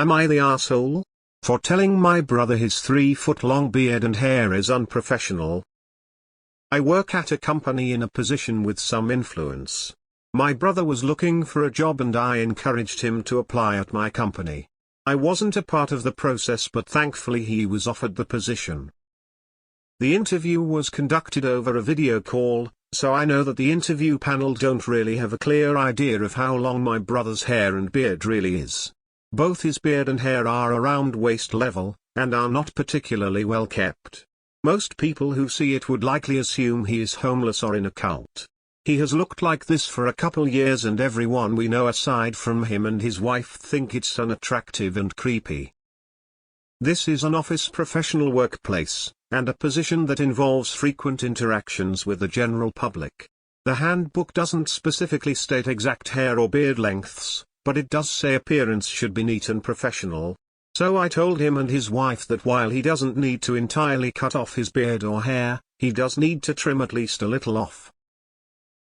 Am I the asshole? For telling my brother his 3-foot-long beard and hair is unprofessional? I work at a company in a position with some influence. My brother was looking for a job and I encouraged him to apply at my company. I wasn't a part of the process, but thankfully he was offered the position. The interview was conducted over a video call, so I know that the interview panel don't really have a clear idea of how long my brother's hair and beard really is. Both his beard and hair are around waist level, and are not particularly well kept. Most people who see it would likely assume he is homeless or in a cult. He has looked like this for a couple years and everyone we know aside from him and his wife think it's unattractive and creepy. This is an office professional workplace, and a position that involves frequent interactions with the general public. The handbook doesn't specifically state exact hair or beard lengths, but it does say appearance should be neat and professional. So I told him and his wife that while he doesn't need to entirely cut off his beard or hair, he does need to trim at least a little off.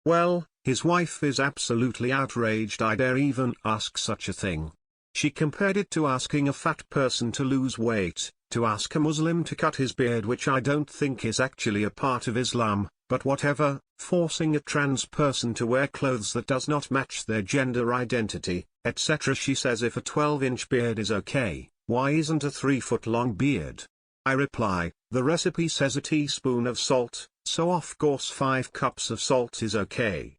Well, his wife is absolutely outraged I dare even ask such a thing. She compared it to asking a fat person to lose weight, to ask a Muslim to cut his beard, which I don't think is actually a part of Islam, but whatever, forcing a trans person to wear clothes that does not match their gender identity, etc. She says if a 12-inch beard is okay, why isn't a 3-foot-long beard? I reply, the recipe says a teaspoon of salt, so of course 5 cups of salt is okay.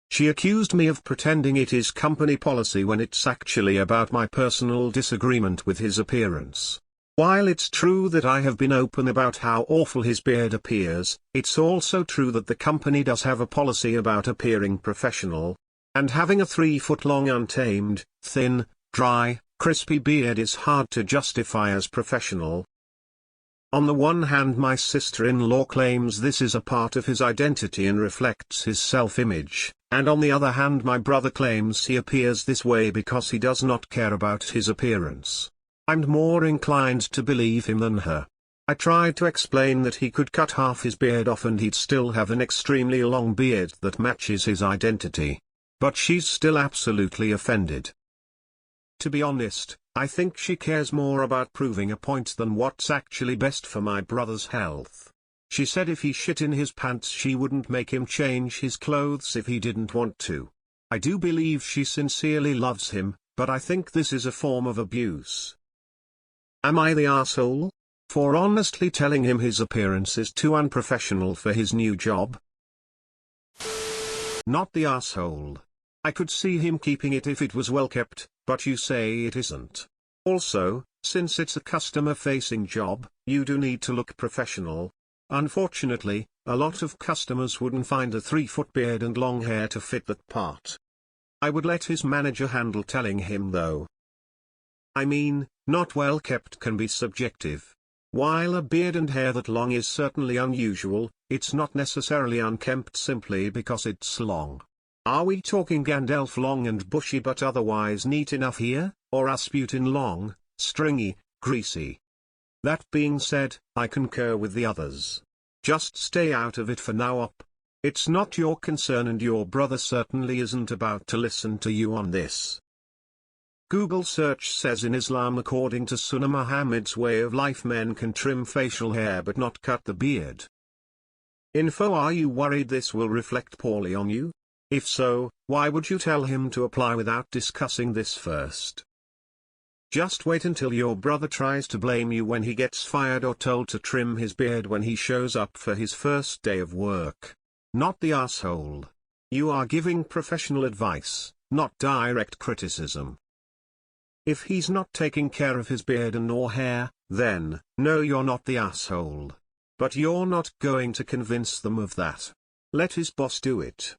She accused me of pretending it is company policy when it's actually about my personal disagreement with his appearance. While it's true that I have been open about how awful his beard appears, it's also true that the company does have a policy about appearing professional. And having a 3-foot-long untamed, thin, dry, crispy beard is hard to justify as professional. On the one hand, my sister-in-law claims this is a part of his identity and reflects his self-image, and on the other hand my brother claims he appears this way because he does not care about his appearance. I'm more inclined to believe him than her. I tried to explain that he could cut half his beard off and he'd still have an extremely long beard that matches his identity. But she's still absolutely offended. To be honest, I think she cares more about proving a point than what's actually best for my brother's health. She said if he shit in his pants she wouldn't make him change his clothes if he didn't want to. I do believe she sincerely loves him, but I think this is a form of abuse. Am I the asshole? For honestly telling him his appearance is too unprofessional for his new job? Not the asshole. I could see him keeping it if it was well kept, but you say it isn't. Also, since it's a customer-facing job, you do need to look professional. Unfortunately, a lot of customers wouldn't find a 3-foot beard and long hair to fit that part. I would let his manager handle telling him though. I mean, not well kept can be subjective. While a beard and hair that long is certainly unusual, it's not necessarily unkempt simply because it's long. Are we talking Gandalf long and bushy but otherwise neat enough here, or Rasputin long, stringy, greasy? That being said, I concur with the others. Just stay out of it for now up. It's not your concern and your brother certainly isn't about to listen to you on this. Google search says in Islam according to Sunnah Muhammad's way of life men can trim facial hair but not cut the beard. Info. Are you worried this will reflect poorly on you? If so, why would you tell him to apply without discussing this first? Just wait until your brother tries to blame you when he gets fired or told to trim his beard when he shows up for his first day of work. Not the asshole. You are giving professional advice, not direct criticism. If he's not taking care of his beard and or hair, then, no, you're not the asshole. But you're not going to convince them of that. Let his boss do it.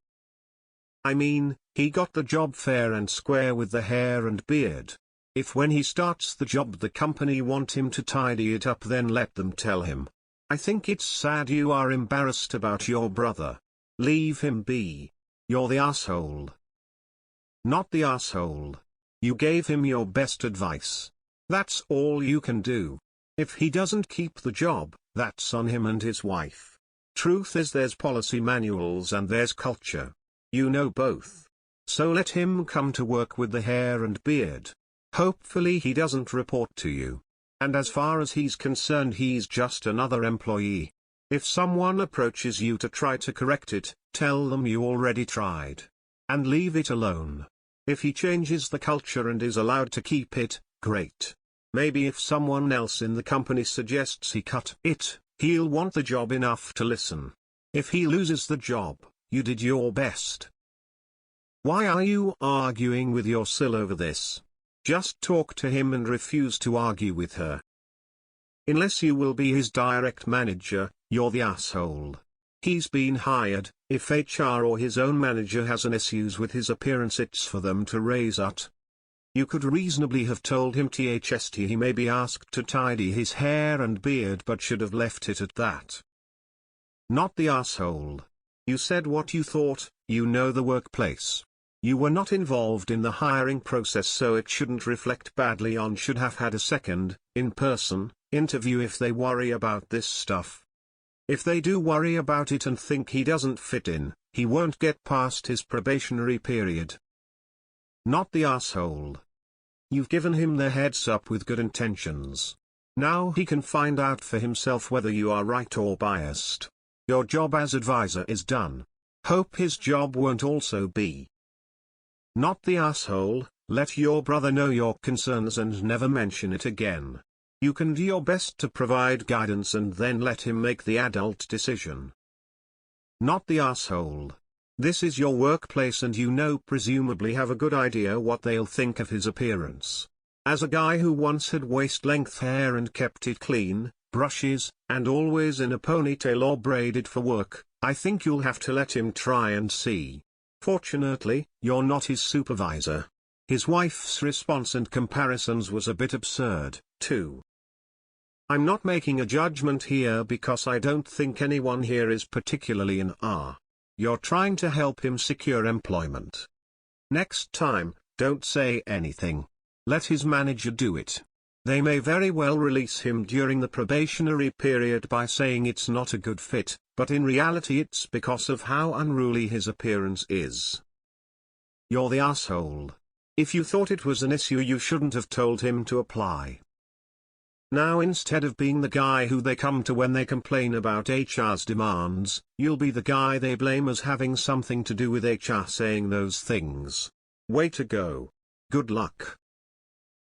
I mean, he got the job fair and square with the hair and beard. If when he starts the job the company want him to tidy it up, then let them tell him. I think it's sad you are embarrassed about your brother. Leave him be. You're the asshole. Not the asshole. You gave him your best advice. That's all you can do. If he doesn't keep the job, that's on him and his wife. Truth is there's policy manuals and there's culture. You know both. So let him come to work with the hair and beard. Hopefully he doesn't report to you. And as far as he's concerned, he's just another employee. If someone approaches you to try to correct it, tell them you already tried. And leave it alone. If he changes the culture and is allowed to keep it, great. Maybe if someone else in the company suggests he cut it, he'll want the job enough to listen. If he loses the job, you did your best. Why are you arguing with your sil over this? Just talk to him and refuse to argue with her. Unless you will be his direct manager, you're the asshole. He's been hired. If HR or his own manager has an issues with his appearance, it's for them to raise it. You could reasonably have told him THST he may be asked to tidy his hair and beard, but should have left it at that. Not the asshole. You said what you thought, you know the workplace. You were not involved in the hiring process, so it shouldn't reflect badly on should have had a second, in-person, interview if they worry about this stuff. If they do worry about it and think he doesn't fit in, he won't get past his probationary period. Not the asshole. You've given him the heads up with good intentions. Now he can find out for himself whether you are right or biased. Your job as advisor is done. Hope his job won't also be. Not the asshole. Let your brother know your concerns and never mention it again. You can do your best to provide guidance and then let him make the adult decision. Not the asshole. This is your workplace and you know presumably have a good idea what they'll think of his appearance. As a guy who once had waist-length hair and kept it clean, brushes, and always in a ponytail or braided for work, I think you'll have to let him try and see. Fortunately, you're not his supervisor. His wife's response and comparisons was a bit absurd, too. I'm not making a judgment here because I don't think anyone here is particularly an R. You're trying to help him secure employment. Next time, don't say anything. Let his manager do it. They may very well release him during the probationary period by saying it's not a good fit, but in reality it's because of how unruly his appearance is. You're the asshole. If you thought it was an issue, you shouldn't have told him to apply. Now instead of being the guy who they come to when they complain about HR's demands, you'll be the guy they blame as having something to do with HR saying those things. Way to go. Good luck.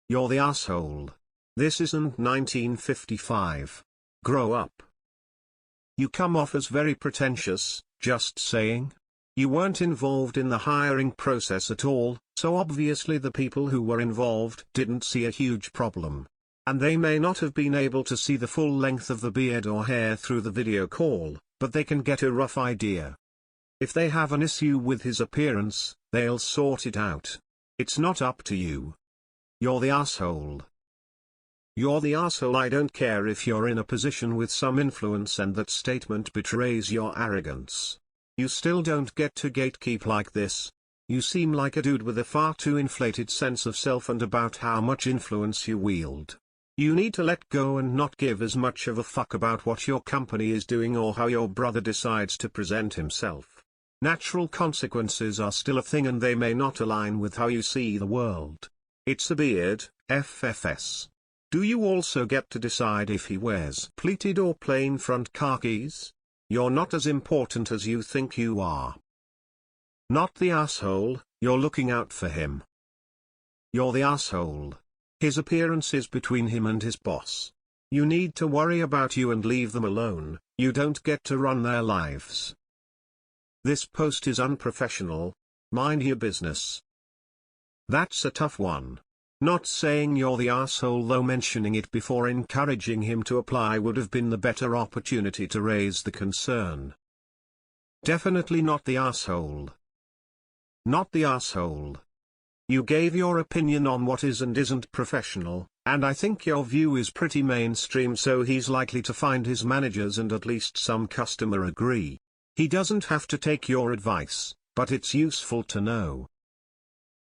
You're the asshole. This isn't 1955. Grow up. You come off as very pretentious, just saying. You weren't involved in the hiring process at all, so obviously the people who were involved didn't see a huge problem. And they may not have been able to see the full length of the beard or hair through the video call, but they can get a rough idea. If they have an issue with his appearance, they'll sort it out. It's not up to you. You're the asshole. You're the asshole. I don't care if you're in a position with some influence and that statement betrays your arrogance. You still don't get to gatekeep like this. You seem like a dude with a far too inflated sense of self and about how much influence you wield. You need to let go and not give as much of a fuck about what your company is doing or how your brother decides to present himself. Natural consequences are still a thing and they may not align with how you see the world. It's a beard, FFS. Do you also get to decide if he wears pleated or plain front khakis? You're not as important as you think you are. Not the asshole. You're looking out for him. You're the asshole. His appearance is between him and his boss. You need to worry about you and leave them alone. You don't get to run their lives. This post is unprofessional. Mind your business. That's a tough one. Not saying you're the asshole, though mentioning it before encouraging him to apply would have been the better opportunity to raise the concern. Definitely not the asshole. Not the asshole. You gave your opinion on what is and isn't professional, and I think your view is pretty mainstream, so he's likely to find his managers and at least some customer agree. He doesn't have to take your advice, but it's useful to know.